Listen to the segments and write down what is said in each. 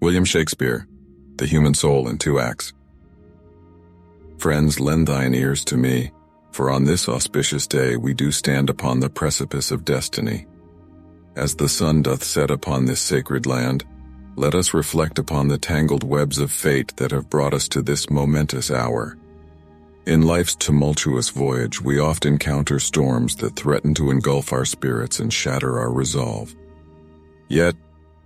William Shakespeare, The Human Soul in Two Acts. Friends, lend thine ears to me, for on this auspicious day we do stand upon the precipice of destiny. As the sun doth set upon this sacred land, let us reflect upon the tangled webs of fate that have brought us to this momentous hour. In life's tumultuous voyage, we often encounter storms that threaten to engulf our spirits and shatter our resolve. Yet,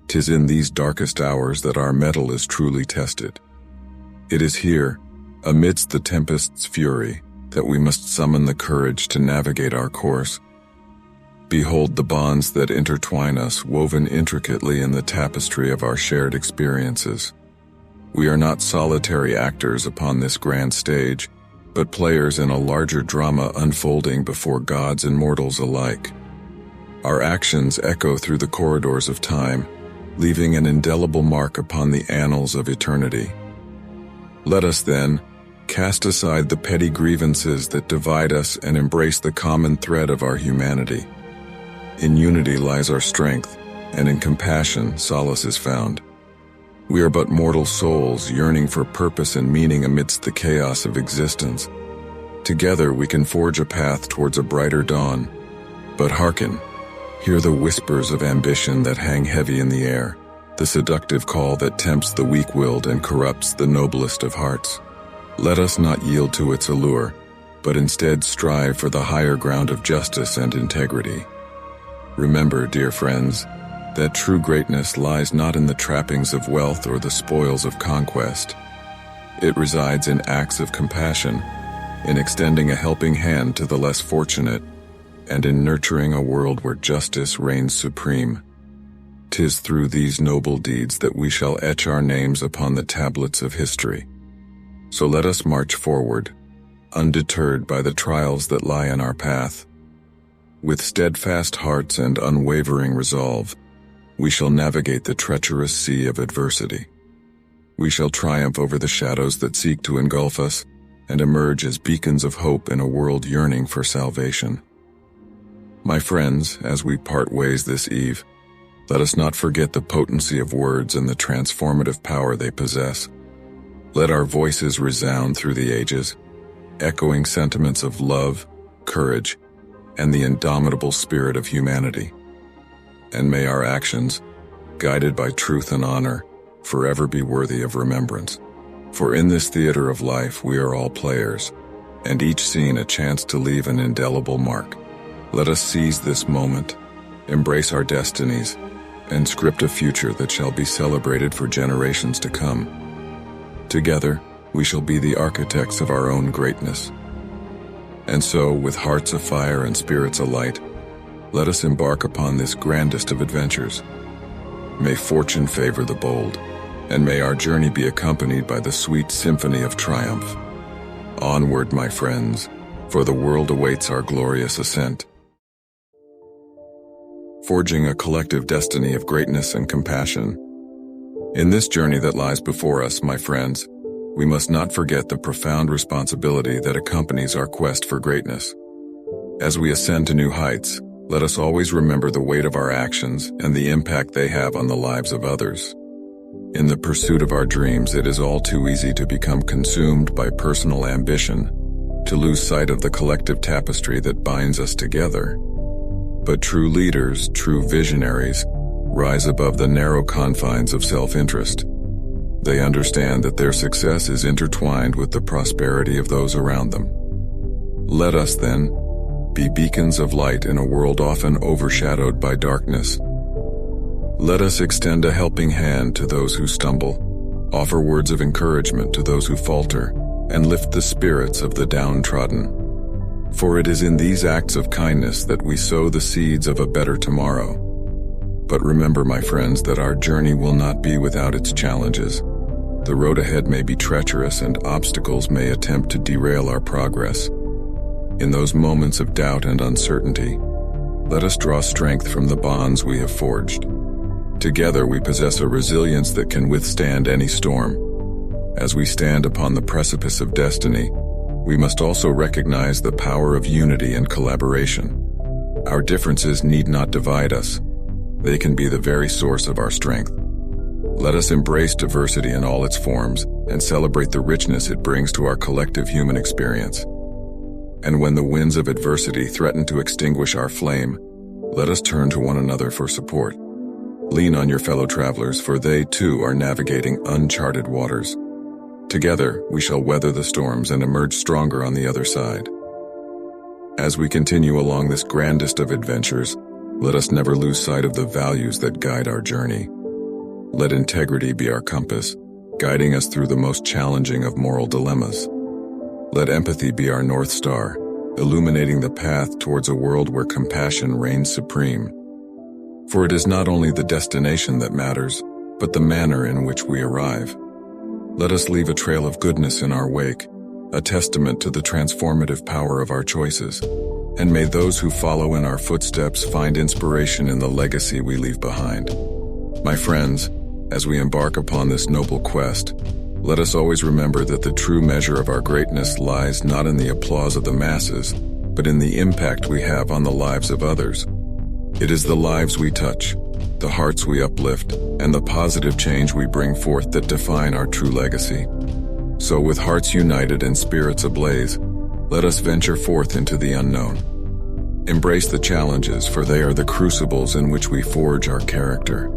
'tis in these darkest hours that our mettle is truly tested. It is here, amidst the tempest's fury, that we must summon the courage to navigate our course. Behold the bonds that intertwine us, woven intricately in the tapestry of our shared experiences. We are not solitary actors upon this grand stage, but players in a larger drama unfolding before gods and mortals alike. Our actions echo through the corridors of time, leaving an indelible mark upon the annals of eternity. Let us, then, cast aside the petty grievances that divide us and embrace the common thread of our humanity. In unity lies our strength, and in compassion solace is found. We are but mortal souls yearning for purpose and meaning amidst the chaos of existence. Together we can forge a path towards a brighter dawn. But hearken, hear the whispers of ambition that hang heavy in the air, the seductive call that tempts the weak-willed and corrupts the noblest of hearts. Let us not yield to its allure, but instead strive for the higher ground of justice and integrity. Remember, dear friends, that true greatness lies not in the trappings of wealth or the spoils of conquest. It resides in acts of compassion, in extending a helping hand to the less fortunate, and in nurturing a world where justice reigns supreme. 'Tis through these noble deeds that we shall etch our names upon the tablets of history. So let us march forward, undeterred by the trials that lie in our path. With steadfast hearts and unwavering resolve, we shall navigate the treacherous sea of adversity. We shall triumph over the shadows that seek to engulf us and emerge as beacons of hope in a world yearning for salvation. My friends, as we part ways this eve, let us not forget the potency of words and the transformative power they possess. Let our voices resound through the ages, echoing sentiments of love, courage, and the indomitable spirit of humanity. And may our actions, guided by truth and honor, forever be worthy of remembrance. For in this theater of life we are all players, and each scene a chance to leave an indelible mark. Let us seize this moment, embrace our destinies, and script a future that shall be celebrated for generations to come. Together, we shall be the architects of our own greatness. And so, with hearts afire and spirits alight, let us embark upon this grandest of adventures. May fortune favor the bold, and may our journey be accompanied by the sweet symphony of triumph. Onward, my friends, for the world awaits our glorious ascent. Forging a collective destiny of greatness and compassion. In this journey that lies before us, my friends, we must not forget the profound responsibility that accompanies our quest for greatness. As we ascend to new heights, let us always remember the weight of our actions and the impact they have on the lives of others. In the pursuit of our dreams, it is all too easy to become consumed by personal ambition, to lose sight of the collective tapestry that binds us together. But true leaders, true visionaries, rise above the narrow confines of self-interest. They understand that their success is intertwined with the prosperity of those around them. Let us, then, be beacons of light in a world often overshadowed by darkness. Let us extend a helping hand to those who stumble, offer words of encouragement to those who falter, and lift the spirits of the downtrodden. For it is in these acts of kindness that we sow the seeds of a better tomorrow. But remember, my friends, that our journey will not be without its challenges. The road ahead may be treacherous and obstacles may attempt to derail our progress. In those moments of doubt and uncertainty, let us draw strength from the bonds we have forged. Together we possess a resilience that can withstand any storm. As we stand upon the precipice of destiny, we must also recognize the power of unity and collaboration. Our differences need not divide us. They can be the very source of our strength. Let us embrace diversity in all its forms and celebrate the richness it brings to our collective human experience. And when the winds of adversity threaten to extinguish our flame, let us turn to one another for support. Lean on your fellow travelers, for they too are navigating uncharted waters. Together, we shall weather the storms and emerge stronger on the other side. As we continue along this grandest of adventures, let us never lose sight of the values that guide our journey. Let integrity be our compass, guiding us through the most challenging of moral dilemmas. Let empathy be our North Star, illuminating the path towards a world where compassion reigns supreme. For it is not only the destination that matters, but the manner in which we arrive. Let us leave a trail of goodness in our wake, a testament to the transformative power of our choices. And may those who follow in our footsteps find inspiration in the legacy we leave behind. My friends, as we embark upon this noble quest, let us always remember that the true measure of our greatness lies not in the applause of the masses, but in the impact we have on the lives of others. It is the lives we touch, the hearts we uplift, and the positive change we bring forth that define our true legacy. So with hearts united and spirits ablaze, let us venture forth into the unknown. Embrace the challenges, for they are the crucibles in which we forge our character.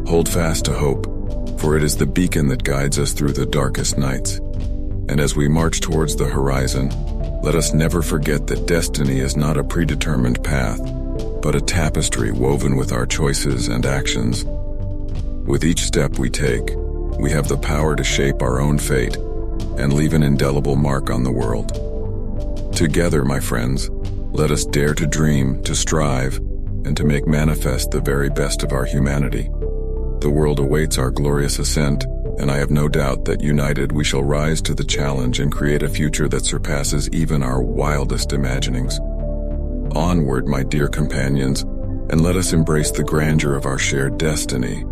Hold fast to hope, for it is the beacon that guides us through the darkest nights. And as we march towards the horizon, let us never forget that destiny is not a predetermined path, but a tapestry woven with our choices and actions. With each step we take, we have the power to shape our own fate and leave an indelible mark on the world. Together, my friends, let us dare to dream, to strive, and to make manifest the very best of our humanity. The world awaits our glorious ascent, and I have no doubt that united we shall rise to the challenge and create a future that surpasses even our wildest imaginings. Onward, my dear companions, and let us embrace the grandeur of our shared destiny.